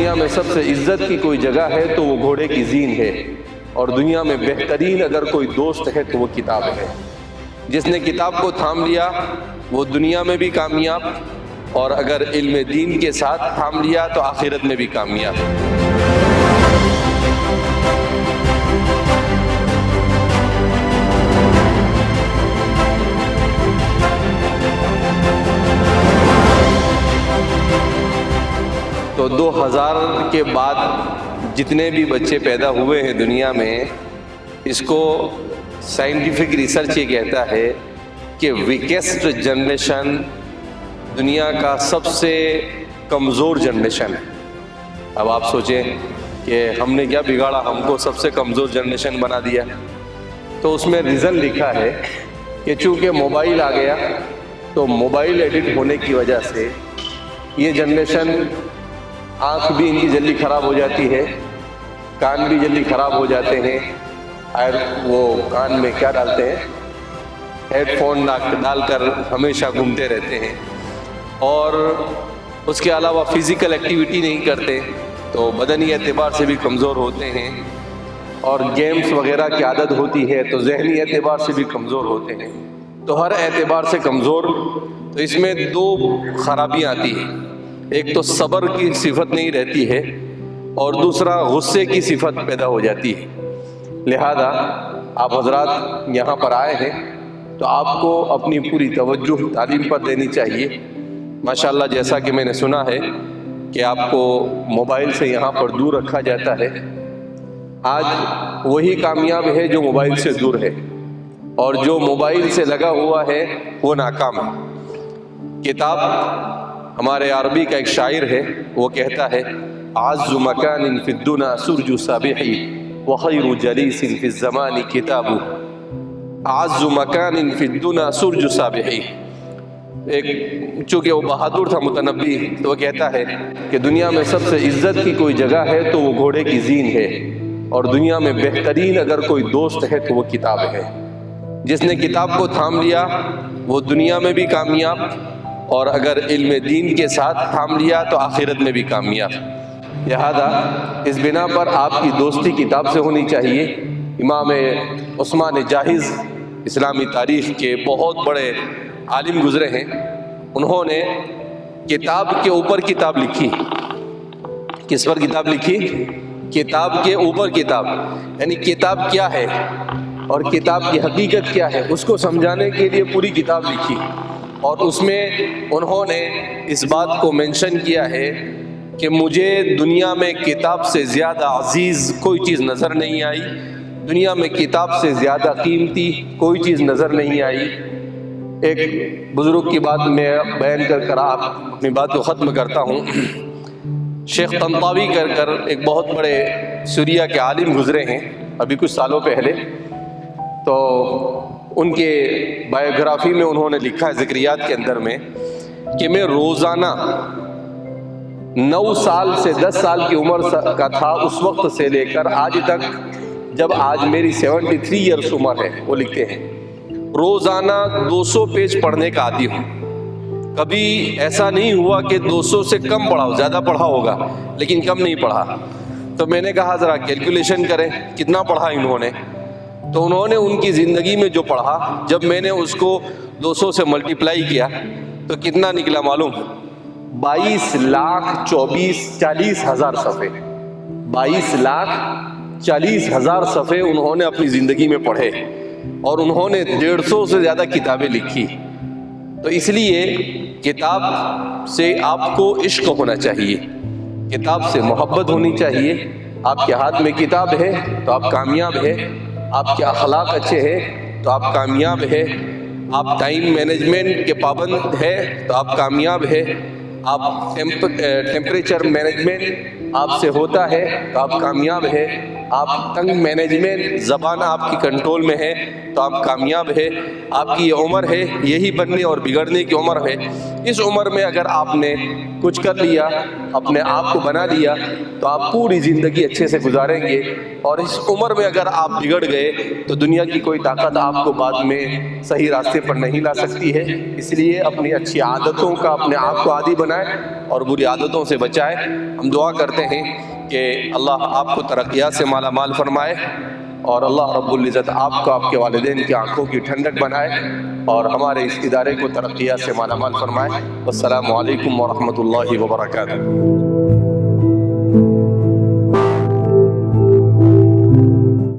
دنیا میں سب سے عزت کی کوئی جگہ ہے تو وہ گھوڑے کی زین ہے، اور دنیا میں بہترین اگر کوئی دوست ہے تو وہ کتاب ہے۔ جس نے کتاب کو تھام لیا وہ دنیا میں بھی کامیاب، اور اگر علم دین کے ساتھ تھام لیا تو آخرت میں بھی کامیاب۔ تو 2000 کے بعد جتنے بھی بچے پیدا ہوئے ہیں دنیا میں، اس کو سائنٹیفک ریسرچ یہ کہتا ہے کہ ویکسٹ جنریشن دنیا کا سب سے کمزور جنریشن ہے۔ اب آپ سوچیں کہ ہم نے کیا بگاڑا، ہم کو سب سے کمزور جنریشن بنا دیا۔ تو اس میں ریزن لکھا ہے کہ چونکہ موبائل آ گیا تو موبائل ایڈکٹ ہونے کی وجہ سے یہ جنریشن آنکھ بھی ان کی جلدی خراب ہو جاتی ہے، کان بھی جلدی خراب ہو جاتے ہیں، اور وہ کان میں کیا ڈالتے ہیں، ہیڈ فون ڈال کر ہمیشہ گھومتے رہتے ہیں، اور اس کے علاوہ فزیکل ایکٹیویٹی نہیں کرتے تو بدنی اعتبار سے بھی کمزور ہوتے ہیں، اور گیمز وغیرہ کی عادت ہوتی ہے تو ذہنی اعتبار سے بھی کمزور ہوتے ہیں۔ تو ہر اعتبار سے کمزور، تو اس میں دو خرابیاں آتی ہیں، ایک تو صبر کی صفت نہیں رہتی ہے، اور دوسرا غصے کی صفت پیدا ہو جاتی ہے۔ لہذا آپ حضرات یہاں پر آئے ہیں تو آپ کو اپنی پوری توجہ تعلیم پر دینی چاہیے۔ ماشاءاللہ جیسا کہ میں نے سنا ہے کہ آپ کو موبائل سے یہاں پر دور رکھا جاتا ہے، آج وہی کامیاب ہے جو موبائل سے دور ہے، اور جو موبائل سے لگا ہوا ہے وہ ناکام ہے۔ کتاب، ہمارے عربی کا ایک شاعر ہے، وہ کہتا ہے اعز مکان فی الدنا سرج سابحی وخیر جلیس فی الزمان کتاب۔ اعز مکان فی الدنا سرج سابحی، ایک چونکہ وہ بہادر تھا متنبی، تو وہ کہتا ہے کہ دنیا میں سب سے عزت کی کوئی جگہ ہے تو وہ گھوڑے کی زین ہے، اور دنیا میں بہترین اگر کوئی دوست ہے تو وہ کتاب ہے۔ جس نے کتاب کو تھام لیا وہ دنیا میں بھی کامیاب، اور اگر علم دین کے ساتھ تھام لیا تو آخرت میں بھی کامیاب۔ لہذا اس بنا پر آپ کی دوستی کتاب سے ہونی چاہیے۔ امام عثمان جاہز اسلامی تاریخ کے بہت بڑے عالم گزرے ہیں، انہوں نے کتاب کے اوپر کتاب لکھی۔ کس پر کتاب لکھی؟ کتاب کے اوپر کتاب، یعنی کتاب کیا ہے اور کتاب کی حقیقت کیا ہے اس کو سمجھانے کے لیے پوری کتاب لکھی، اور اس میں انہوں نے اس بات کو مینشن کیا ہے کہ مجھے دنیا میں کتاب سے زیادہ عزیز کوئی چیز نظر نہیں آئی، دنیا میں کتاب سے زیادہ قیمتی کوئی چیز نظر نہیں آئی۔ ایک بزرگ کی بات میں بیان کر آپ اپنی بات کو ختم کرتا ہوں۔ شیخ طنطاوی کر ایک بہت بڑے سوریہ کے عالم گزرے ہیں ابھی کچھ سالوں پہلے، تو ان کے بایوگرافی میں انہوں نے لکھا ہے ذکریات کے اندر میں کہ میں روزانہ 9 سال سے 10 سال کی عمر کا تھا اس وقت سے لے کر آج تک، جب آج میری 73 ایئرس عمر ہے، وہ لکھتے ہیں روزانہ 200 پیج پڑھنے کا عادی ہوں۔ کبھی ایسا نہیں ہوا کہ 200 سے کم پڑھا ہو، زیادہ پڑھا ہوگا لیکن کم نہیں پڑھا۔ تو میں نے کہا ذرا کیلکولیشن کریں کتنا پڑھا انہوں نے، تو انہوں نے ان کی زندگی میں جو پڑھا، جب میں نے اس کو 200 سے ملٹیپلائی کیا تو کتنا نکلا معلوم؟ 22,40,000 صفحے۔ 22,40,000 صفحے انہوں نے اپنی زندگی میں پڑھے، اور انہوں نے 150 سے زیادہ کتابیں لکھی۔ تو اس لیے کتاب سے آپ کو عشق ہونا چاہیے، کتاب سے محبت ہونی چاہیے۔ آپ کے ہاتھ میں کتاب ہے تو آپ کامیاب ہے، آپ کے اخلاق اچھے ہیں تو آپ کامیاب ہے، آپ ٹائم مینجمنٹ کے پابند ہے تو آپ کامیاب ہے، آپ ٹیمپریچر مینجمنٹ آپ سے ہوتا ہے تو آپ کامیاب ہے، آپ ٹنگ مینجمنٹ، زبان آپ کی کنٹرول میں ہے تو آپ کامیاب ہے. آپ کی یہ عمر ہے، یہی بننے اور بگڑنے کی عمر ہے. اس عمر میں اگر آپ نے کچھ کر لیا، اپنے آپ کو بنا لیا، تو آپ پوری زندگی اچھے سے گزاریں گے. اور اس عمر میں اگر آپ بگڑ گئے تو دنیا کی کوئی طاقت آپ کو بعد میں صحیح راستے پر نہیں لا سکتی ہے. اس لیے اپنی اچھی عادتوں کا اپنے آپ کو عادی بنائیں اور بری عادتوں سے بچائیں. ہم دعا کرتے ہیں کہ اللہ آپ کو ترقیات سے مالا مال فرمائے، اور اللہ رب العزت آپ کو آپ کے والدین کی آنکھوں کی ٹھنڈک بنائے، اور ہمارے اس ادارے کو ترقیات سے مالا مال فرمائے. والسلام علیکم ورحمۃ اللہ وبرکاتہ.